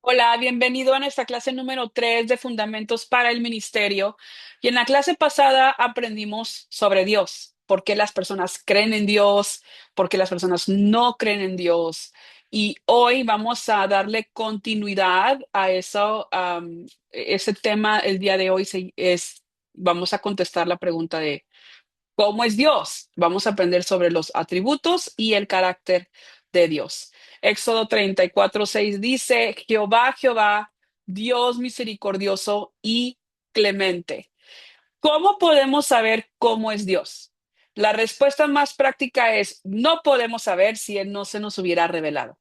Hola, bienvenido a nuestra clase número 3 de Fundamentos para el Ministerio. Y en la clase pasada aprendimos sobre Dios, por qué las personas creen en Dios, por qué las personas no creen en Dios. Y hoy vamos a darle continuidad a eso, ese tema. El día de hoy vamos a contestar la pregunta de ¿cómo es Dios? Vamos a aprender sobre los atributos y el carácter de Dios. Éxodo 34:6 dice, Jehová, Jehová, Dios misericordioso y clemente. ¿Cómo podemos saber cómo es Dios? La respuesta más práctica es, no podemos saber si Él no se nos hubiera revelado,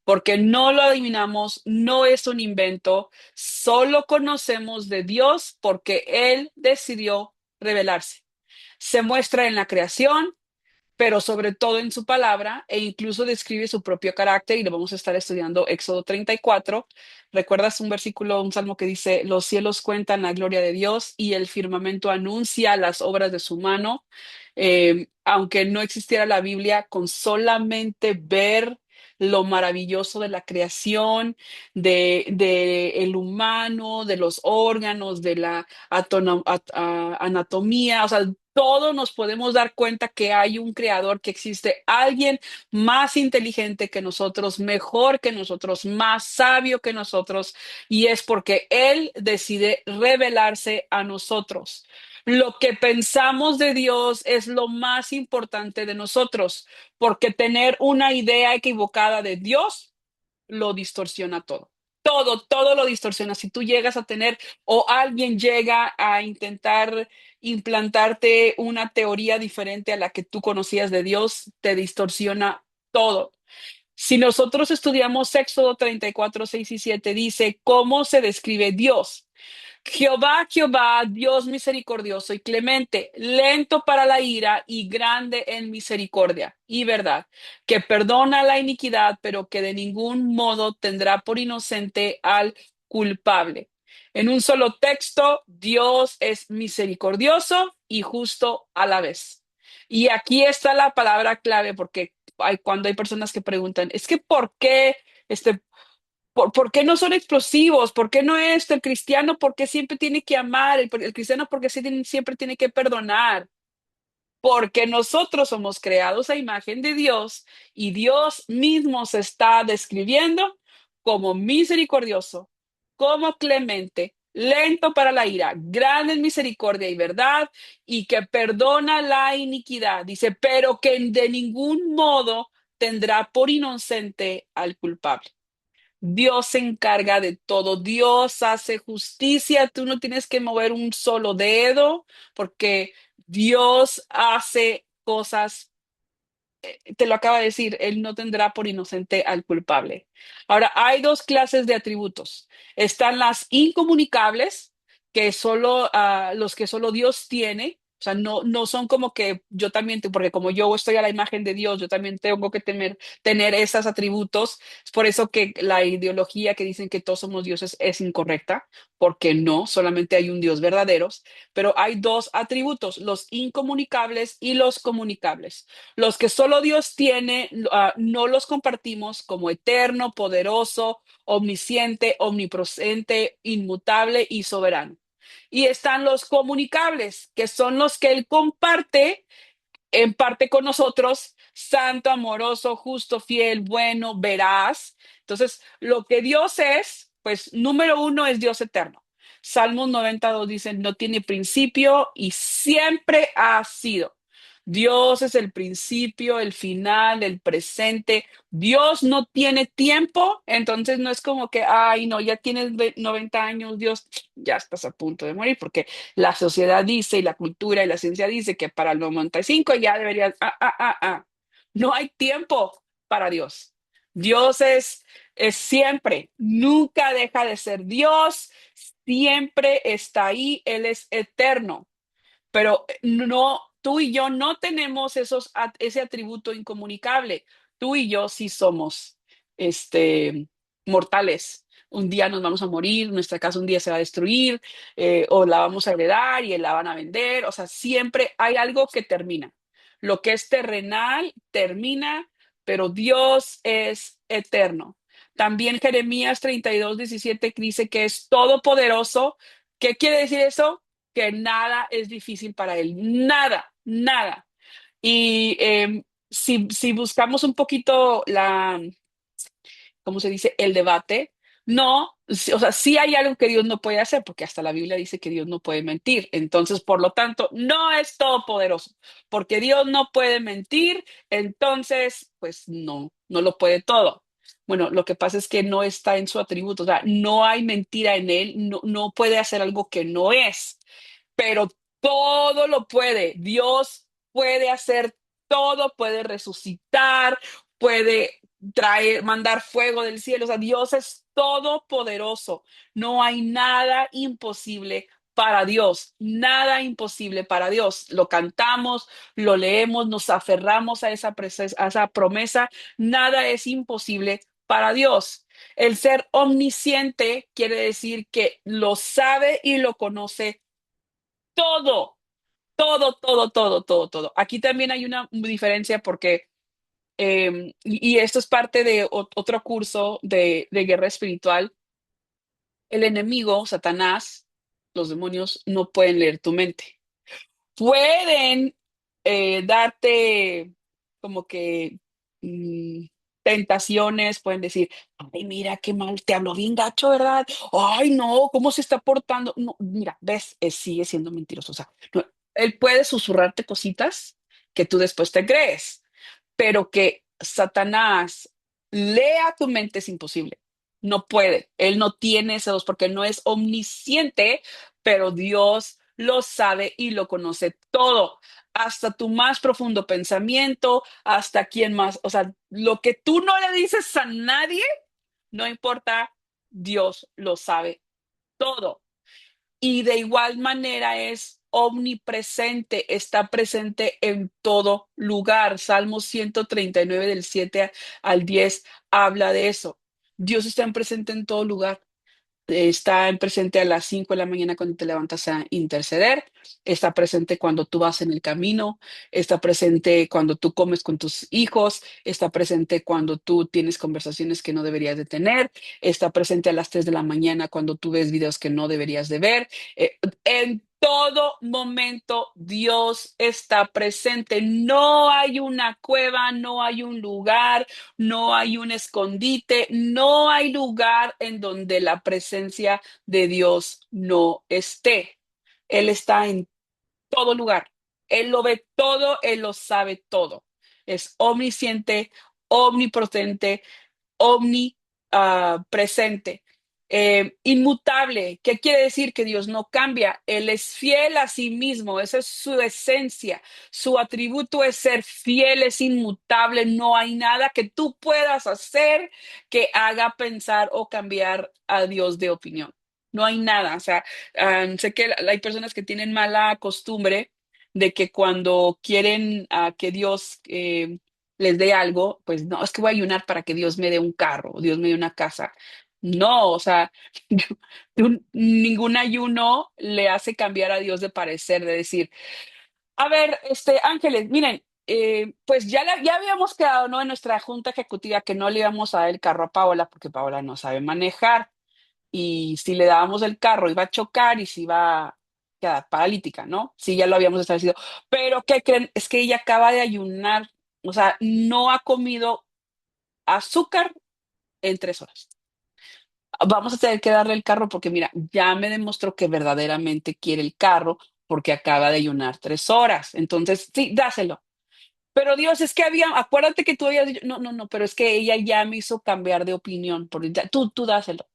porque no lo adivinamos, no es un invento, solo conocemos de Dios porque Él decidió revelarse. Se muestra en la creación, pero sobre todo en su palabra, e incluso describe su propio carácter, y lo vamos a estar estudiando Éxodo 34. ¿Recuerdas un versículo, un salmo que dice, los cielos cuentan la gloria de Dios y el firmamento anuncia las obras de su mano? Aunque no existiera la Biblia, con solamente ver lo maravilloso de la creación, de el humano, de los órganos, de la anatomía, o sea, todos nos podemos dar cuenta que hay un creador, que existe alguien más inteligente que nosotros, mejor que nosotros, más sabio que nosotros, y es porque Él decide revelarse a nosotros. Lo que pensamos de Dios es lo más importante de nosotros, porque tener una idea equivocada de Dios lo distorsiona todo. Todo lo distorsiona. Si tú llegas a tener o alguien llega a intentar implantarte una teoría diferente a la que tú conocías de Dios, te distorsiona todo. Si nosotros estudiamos Éxodo 34:6 y 7, dice cómo se describe Dios. Jehová, Jehová, Dios misericordioso y clemente, lento para la ira y grande en misericordia y verdad, que perdona la iniquidad, pero que de ningún modo tendrá por inocente al culpable. En un solo texto, Dios es misericordioso y justo a la vez. Y aquí está la palabra clave, porque cuando hay personas que preguntan, es que ¿por qué este, ¿por qué no son explosivos? ¿Por qué no esto? El cristiano, ¿por qué siempre tiene que amar? El cristiano, ¿por qué siempre tiene que perdonar? Porque nosotros somos creados a imagen de Dios y Dios mismo se está describiendo como misericordioso, como clemente, lento para la ira, grande en misericordia y verdad, y que perdona la iniquidad. Dice, pero que de ningún modo tendrá por inocente al culpable. Dios se encarga de todo, Dios hace justicia, tú no tienes que mover un solo dedo porque Dios hace cosas, te lo acaba de decir, Él no tendrá por inocente al culpable. Ahora, hay dos clases de atributos. Están las incomunicables, que solo los que solo Dios tiene. O sea, no son como que yo también, porque como yo estoy a la imagen de Dios, yo también tengo que tener esos atributos. Es por eso que la ideología que dicen que todos somos dioses es incorrecta, porque no, solamente hay un Dios verdadero. Pero hay dos atributos, los incomunicables y los comunicables. Los que solo Dios tiene, no los compartimos, como eterno, poderoso, omnisciente, omnipresente, inmutable y soberano. Y están los comunicables, que son los que Él comparte en parte con nosotros, santo, amoroso, justo, fiel, bueno, veraz. Entonces, lo que Dios es, pues número uno es Dios eterno. Salmos 92 dice, no tiene principio y siempre ha sido. Dios es el principio, el final, el presente. Dios no tiene tiempo, entonces no es como que, ay, no, ya tienes 90 años, Dios, ya estás a punto de morir, porque la sociedad dice y la cultura y la ciencia dice que para el 95 ya deberías, No hay tiempo para Dios. Dios es siempre, nunca deja de ser Dios, siempre está ahí, Él es eterno, pero no, tú y yo no tenemos ese atributo incomunicable. Tú y yo sí somos, este, mortales. Un día nos vamos a morir, nuestra casa un día se va a destruir, o la vamos a heredar y la van a vender. O sea, siempre hay algo que termina. Lo que es terrenal termina, pero Dios es eterno. También Jeremías 32:17 dice que es todopoderoso. ¿Qué quiere decir eso? Que nada es difícil para él. Nada, nada. Y si buscamos un poquito ¿cómo se dice? El debate. No, o sea, sí hay algo que Dios no puede hacer, porque hasta la Biblia dice que Dios no puede mentir. Entonces, por lo tanto, no es todopoderoso, porque Dios no puede mentir, entonces, pues no, no lo puede todo. Bueno, lo que pasa es que no está en su atributo, o sea, no hay mentira en él, no, no puede hacer algo que no es, pero todo lo puede. Dios puede hacer todo, puede resucitar, puede traer, mandar fuego del cielo. O sea, Dios es todopoderoso. No hay nada imposible para Dios, nada imposible para Dios. Lo cantamos, lo leemos, nos aferramos a a esa promesa. Nada es imposible para Dios. El ser omnisciente quiere decir que lo sabe y lo conoce todo, todo, todo, todo, todo, todo. Aquí también hay una diferencia porque, y esto es parte de otro curso de guerra espiritual, el enemigo, Satanás, los demonios no pueden leer tu mente. Pueden darte como que mm, tentaciones, pueden decir, ay, mira qué mal, te habló bien gacho, ¿verdad? Ay, no, ¿cómo se está portando? No, mira, ves, sigue siendo mentiroso. O sea, él puede susurrarte cositas que tú después te crees, pero que Satanás lea tu mente es imposible. No puede. Él no tiene ese dos porque no es omnisciente, pero Dios lo sabe y lo conoce todo, hasta tu más profundo pensamiento, hasta quién más. O sea, lo que tú no le dices a nadie, no importa, Dios lo sabe todo. Y de igual manera es omnipresente, está presente en todo lugar. Salmo 139 del 7 al 10 habla de eso. Dios está presente en todo lugar. Está en presente a las 5 de la mañana cuando te levantas a interceder, está presente cuando tú vas en el camino, está presente cuando tú comes con tus hijos, está presente cuando tú tienes conversaciones que no deberías de tener, está presente a las 3 de la mañana cuando tú ves videos que no deberías de ver. En todo momento Dios está presente. No hay una cueva, no hay un lugar, no hay un escondite, no hay lugar en donde la presencia de Dios no esté. Él está en todo lugar. Él lo ve todo, él lo sabe todo. Es omnisciente, omnipotente, omnipresente. Inmutable, ¿qué quiere decir? Que Dios no cambia, Él es fiel a sí mismo, esa es su esencia, su atributo es ser fiel, es inmutable, no hay nada que tú puedas hacer que haga pensar o cambiar a Dios de opinión. No hay nada, o sea, sé que hay personas que tienen mala costumbre de que cuando quieren que Dios les dé algo, pues no, es que voy a ayunar para que Dios me dé un carro, Dios me dé una casa. No, o sea, ningún ayuno le hace cambiar a Dios de parecer, de decir, a ver, Ángeles, miren, pues ya habíamos quedado, ¿no? En nuestra junta ejecutiva que no le íbamos a dar el carro a Paola porque Paola no sabe manejar y si le dábamos el carro iba a chocar y se iba a quedar paralítica, ¿no? Sí, ya lo habíamos establecido. Pero, ¿qué creen? Es que ella acaba de ayunar, o sea, no ha comido azúcar en 3 horas. Vamos a tener que darle el carro porque mira, ya me demostró que verdaderamente quiere el carro porque acaba de ayunar 3 horas. Entonces, sí, dáselo. Pero Dios, es que acuérdate que tú habías dicho, no, no, no, pero es que ella ya me hizo cambiar de opinión. Tú dáselo.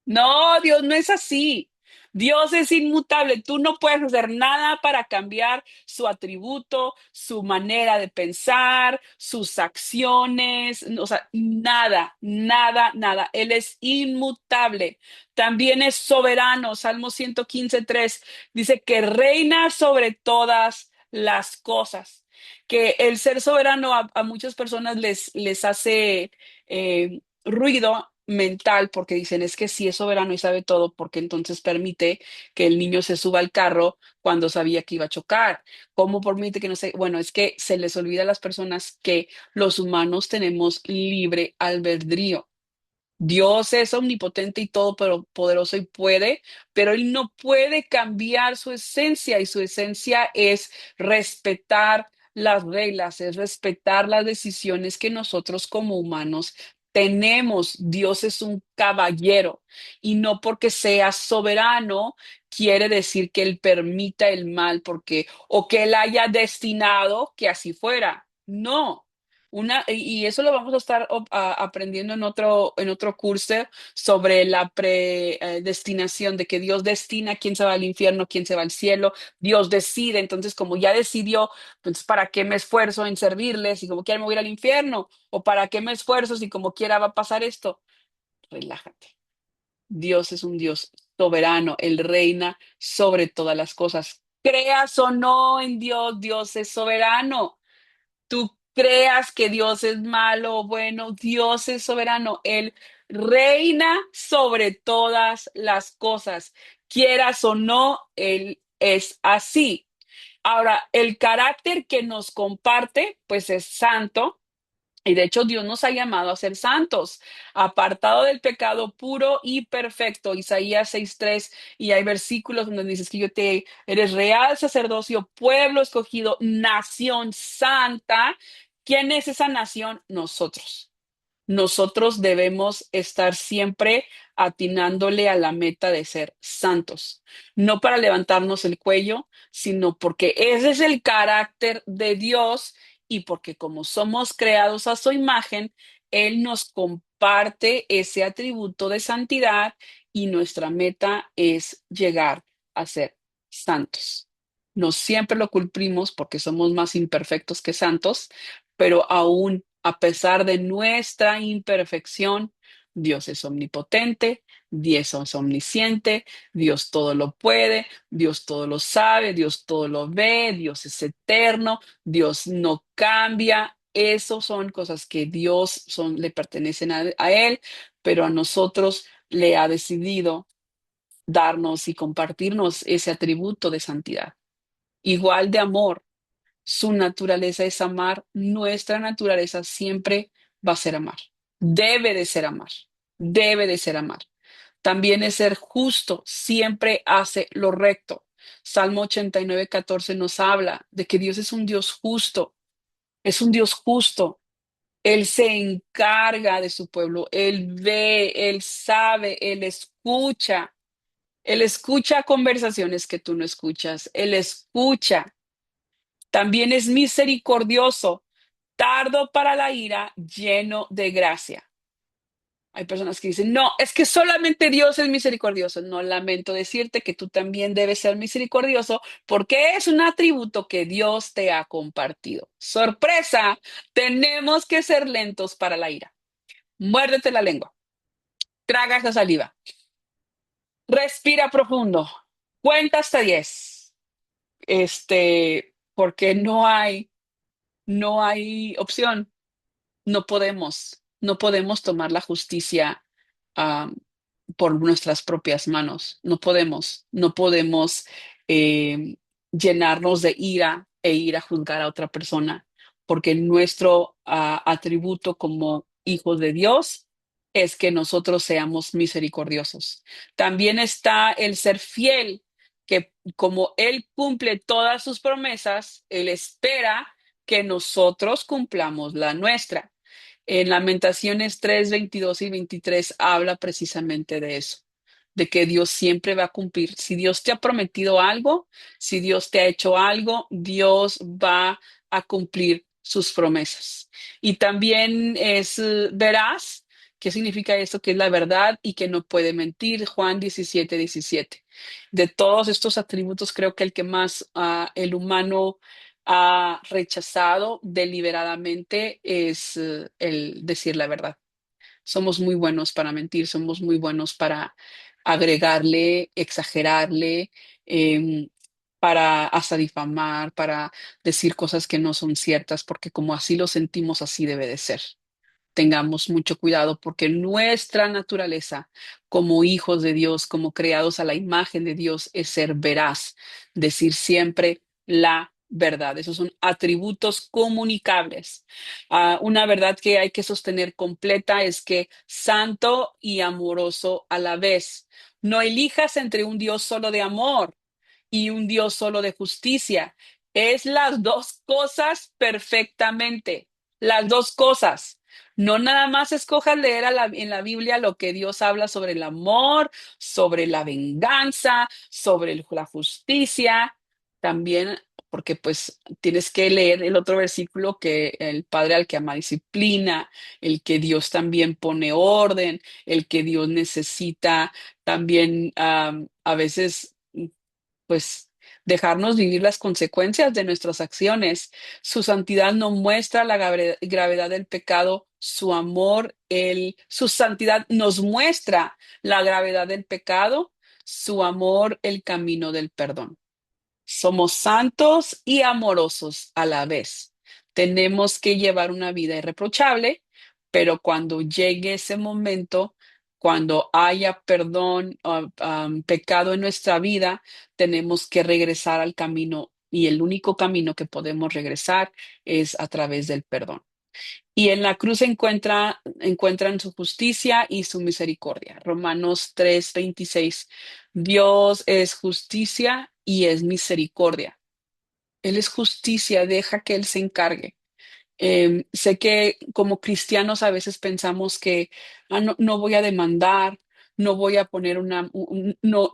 No, Dios no es así. Dios es inmutable. Tú no puedes hacer nada para cambiar su atributo, su manera de pensar, sus acciones, o sea, nada, nada, nada. Él es inmutable. También es soberano. Salmo 115:3 dice que reina sobre todas las cosas. Que el ser soberano a muchas personas les hace ruido mental porque dicen es que si es soberano y sabe todo, porque entonces permite que el niño se suba al carro cuando sabía que iba a chocar. ¿Cómo permite que no se? Bueno, es que se les olvida a las personas que los humanos tenemos libre albedrío. Dios es omnipotente y todo pero poderoso y puede, pero Él no puede cambiar su esencia y su esencia es respetar las reglas, es respetar las decisiones que nosotros como humanos tenemos. Dios es un caballero y no porque sea soberano quiere decir que Él permita el mal porque o que Él haya destinado que así fuera. No. Y eso lo vamos a estar aprendiendo en otro curso sobre la predestinación, de que Dios destina quién se va al infierno, quién se va al cielo. Dios decide, entonces como ya decidió, entonces ¿para qué me esfuerzo en servirles si como quiera me voy a ir al infierno? ¿O para qué me esfuerzo si como quiera va a pasar esto? Relájate. Dios es un Dios soberano, Él reina sobre todas las cosas. Creas o no en Dios, Dios es soberano. Tú creas que Dios es malo o bueno, Dios es soberano. Él reina sobre todas las cosas. Quieras o no, Él es así. Ahora, el carácter que nos comparte, pues es santo. Y de hecho, Dios nos ha llamado a ser santos, apartado del pecado puro y perfecto. Isaías 6:3, y hay versículos donde dices que eres real sacerdocio, pueblo escogido, nación santa. ¿Quién es esa nación? Nosotros. Nosotros debemos estar siempre atinándole a la meta de ser santos, no para levantarnos el cuello, sino porque ese es el carácter de Dios y porque como somos creados a su imagen, Él nos comparte ese atributo de santidad y nuestra meta es llegar a ser santos. No siempre lo cumplimos porque somos más imperfectos que santos, pero aún a pesar de nuestra imperfección, Dios es omnipotente, Dios es omnisciente, Dios todo lo puede, Dios todo lo sabe, Dios todo lo ve, Dios es eterno, Dios no cambia. Esas son cosas que le pertenecen a Él, pero a nosotros le ha decidido darnos y compartirnos ese atributo de santidad. Igual de amor, su naturaleza es amar, nuestra naturaleza siempre va a ser amar. Debe de ser amar, debe de ser amar. También es ser justo, siempre hace lo recto. Salmo 89:14 nos habla de que Dios es un Dios justo, es un Dios justo. Él se encarga de su pueblo, Él ve, Él sabe, Él escucha conversaciones que tú no escuchas, Él escucha. También es misericordioso, tardo para la ira, lleno de gracia. Hay personas que dicen, no, es que solamente Dios es misericordioso. No, lamento decirte que tú también debes ser misericordioso porque es un atributo que Dios te ha compartido. Sorpresa, tenemos que ser lentos para la ira. Muérdete la lengua, traga esa saliva, respira profundo, cuenta hasta 10. Porque no hay opción. No podemos tomar la justicia ah, por nuestras propias manos. No podemos eh, llenarnos de ira e ir a juzgar a otra persona, porque nuestro atributo como hijos de Dios es que nosotros seamos misericordiosos. También está el ser fiel, que como Él cumple todas sus promesas, Él espera que nosotros cumplamos la nuestra. En Lamentaciones 3:22 y 23 habla precisamente de eso, de que Dios siempre va a cumplir. Si Dios te ha prometido algo, si Dios te ha hecho algo, Dios va a cumplir sus promesas. Y también es veraz. ¿Qué significa esto? Que es la verdad y que no puede mentir. Juan 17:17. De todos estos atributos, creo que el que más el humano ha rechazado deliberadamente es el decir la verdad. Somos muy buenos para mentir, somos muy buenos para agregarle, exagerarle, em, para hasta difamar, para decir cosas que no son ciertas, porque como así lo sentimos, así debe de ser. Tengamos mucho cuidado porque nuestra naturaleza como hijos de Dios, como creados a la imagen de Dios, es ser veraz, decir siempre la verdad. Esos son atributos comunicables. Una verdad que hay que sostener completa es que santo y amoroso a la vez. No elijas entre un Dios solo de amor y un Dios solo de justicia. Es las dos cosas perfectamente. Las dos cosas. No nada más escojas leer en la Biblia lo que Dios habla sobre el amor, sobre la venganza, sobre la justicia. También, porque pues tienes que leer el otro versículo que el Padre al que ama disciplina, el que Dios también pone orden, el que Dios necesita también a veces pues dejarnos vivir las consecuencias de nuestras acciones. Su santidad no muestra la gravedad del pecado, su amor, su santidad nos muestra la gravedad del pecado, su amor, el camino del perdón. Somos santos y amorosos a la vez. Tenemos que llevar una vida irreprochable, pero cuando llegue ese momento, cuando haya perdón o pecado en nuestra vida, tenemos que regresar al camino y el único camino que podemos regresar es a través del perdón. Y en la cruz encuentran su justicia y su misericordia. Romanos 3:26. Dios es justicia y es misericordia. Él es justicia, deja que Él se encargue. Sé que como cristianos a veces pensamos que no, no voy a demandar, no voy a poner no,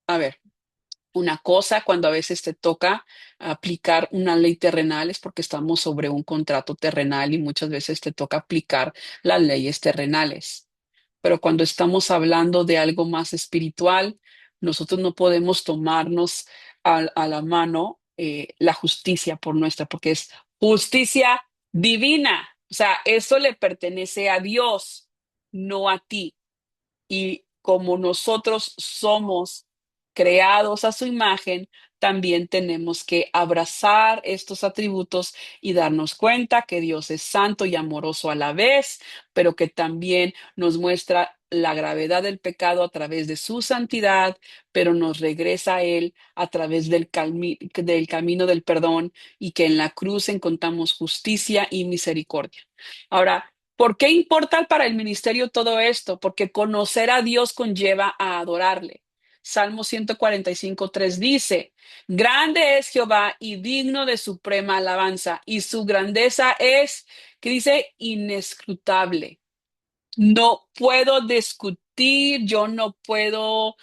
a ver, una cosa cuando a veces te toca aplicar una ley terrenal es porque estamos sobre un contrato terrenal y muchas veces te toca aplicar las leyes terrenales. Pero cuando estamos hablando de algo más espiritual, nosotros no podemos tomarnos a la mano la justicia por nuestra, porque es justicia divina. O sea, eso le pertenece a Dios, no a ti. Y como nosotros somos creados a su imagen, también tenemos que abrazar estos atributos y darnos cuenta que Dios es santo y amoroso a la vez, pero que también nos muestra la gravedad del pecado a través de su santidad, pero nos regresa a Él a través del camino del perdón y que en la cruz encontramos justicia y misericordia. Ahora, ¿por qué importa para el ministerio todo esto? Porque conocer a Dios conlleva a adorarle. Salmo 145:3 dice, grande es Jehová y digno de suprema alabanza, y su grandeza es, que dice, inescrutable. No puedo discutir, yo no puedo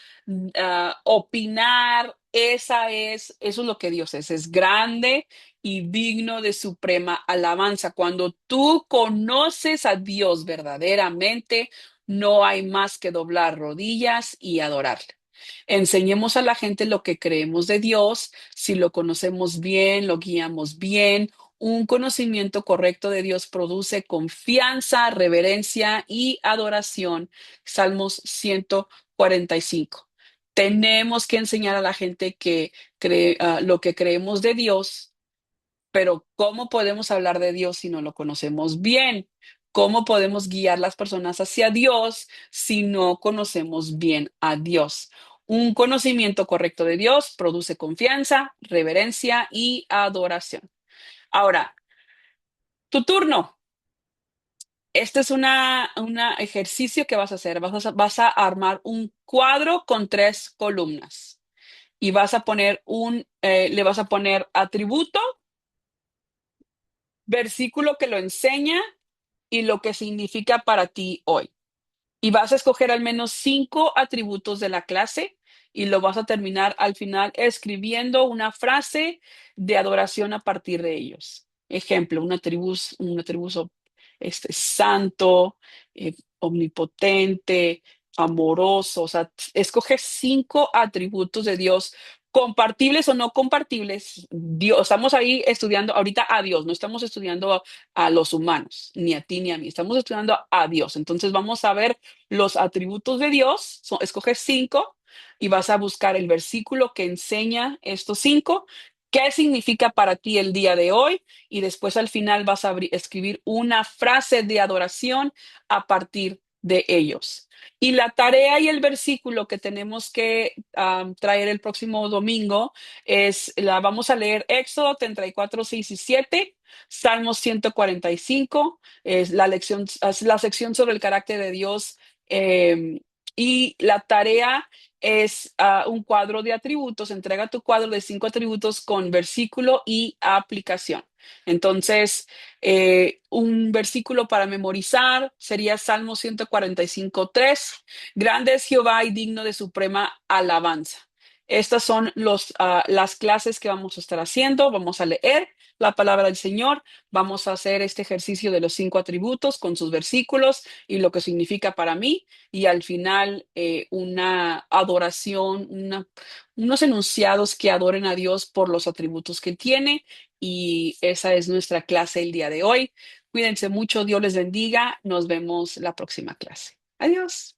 opinar. Eso es lo que Dios es grande y digno de suprema alabanza. Cuando tú conoces a Dios verdaderamente, no hay más que doblar rodillas y adorarle. Enseñemos a la gente lo que creemos de Dios, si lo conocemos bien, lo guiamos bien. Un conocimiento correcto de Dios produce confianza, reverencia y adoración. Salmos 145. Tenemos que enseñar a la gente que lo que creemos de Dios, pero ¿cómo podemos hablar de Dios si no lo conocemos bien? ¿Cómo podemos guiar las personas hacia Dios si no conocemos bien a Dios? Un conocimiento correcto de Dios produce confianza, reverencia y adoración. Ahora, tu turno. Este es un ejercicio que vas a hacer. Vas a armar un cuadro con tres columnas y vas a le vas a poner atributo, versículo que lo enseña y lo que significa para ti hoy. Y vas a escoger al menos 5 atributos de la clase y lo vas a terminar al final escribiendo una frase de adoración a partir de ellos. Ejemplo, un atributo santo, omnipotente, amoroso. O sea, escoge 5 atributos de Dios, compartibles o no compartibles. Dios, estamos ahí estudiando ahorita a Dios, no estamos estudiando a los humanos, ni a ti ni a mí, estamos estudiando a Dios. Entonces vamos a ver los atributos de Dios, escoges 5 y vas a buscar el versículo que enseña estos 5. ¿Qué significa para ti el día de hoy? Y después al final vas a escribir una frase de adoración a partir de ellos. Y la tarea y el versículo que tenemos que traer el próximo domingo vamos a leer Éxodo 34, 6 y 7, Salmos 145, es la sección sobre el carácter de Dios. Y la tarea es un cuadro de atributos. Entrega tu cuadro de 5 atributos con versículo y aplicación. Entonces, un versículo para memorizar sería Salmo 145:3. Grande es Jehová y digno de suprema alabanza. Estas son las clases que vamos a estar haciendo. Vamos a leer la palabra del Señor. Vamos a hacer este ejercicio de los 5 atributos con sus versículos y lo que significa para mí. Y al final, una adoración, unos enunciados que adoren a Dios por los atributos que tiene. Y esa es nuestra clase el día de hoy. Cuídense mucho, Dios les bendiga. Nos vemos la próxima clase. Adiós.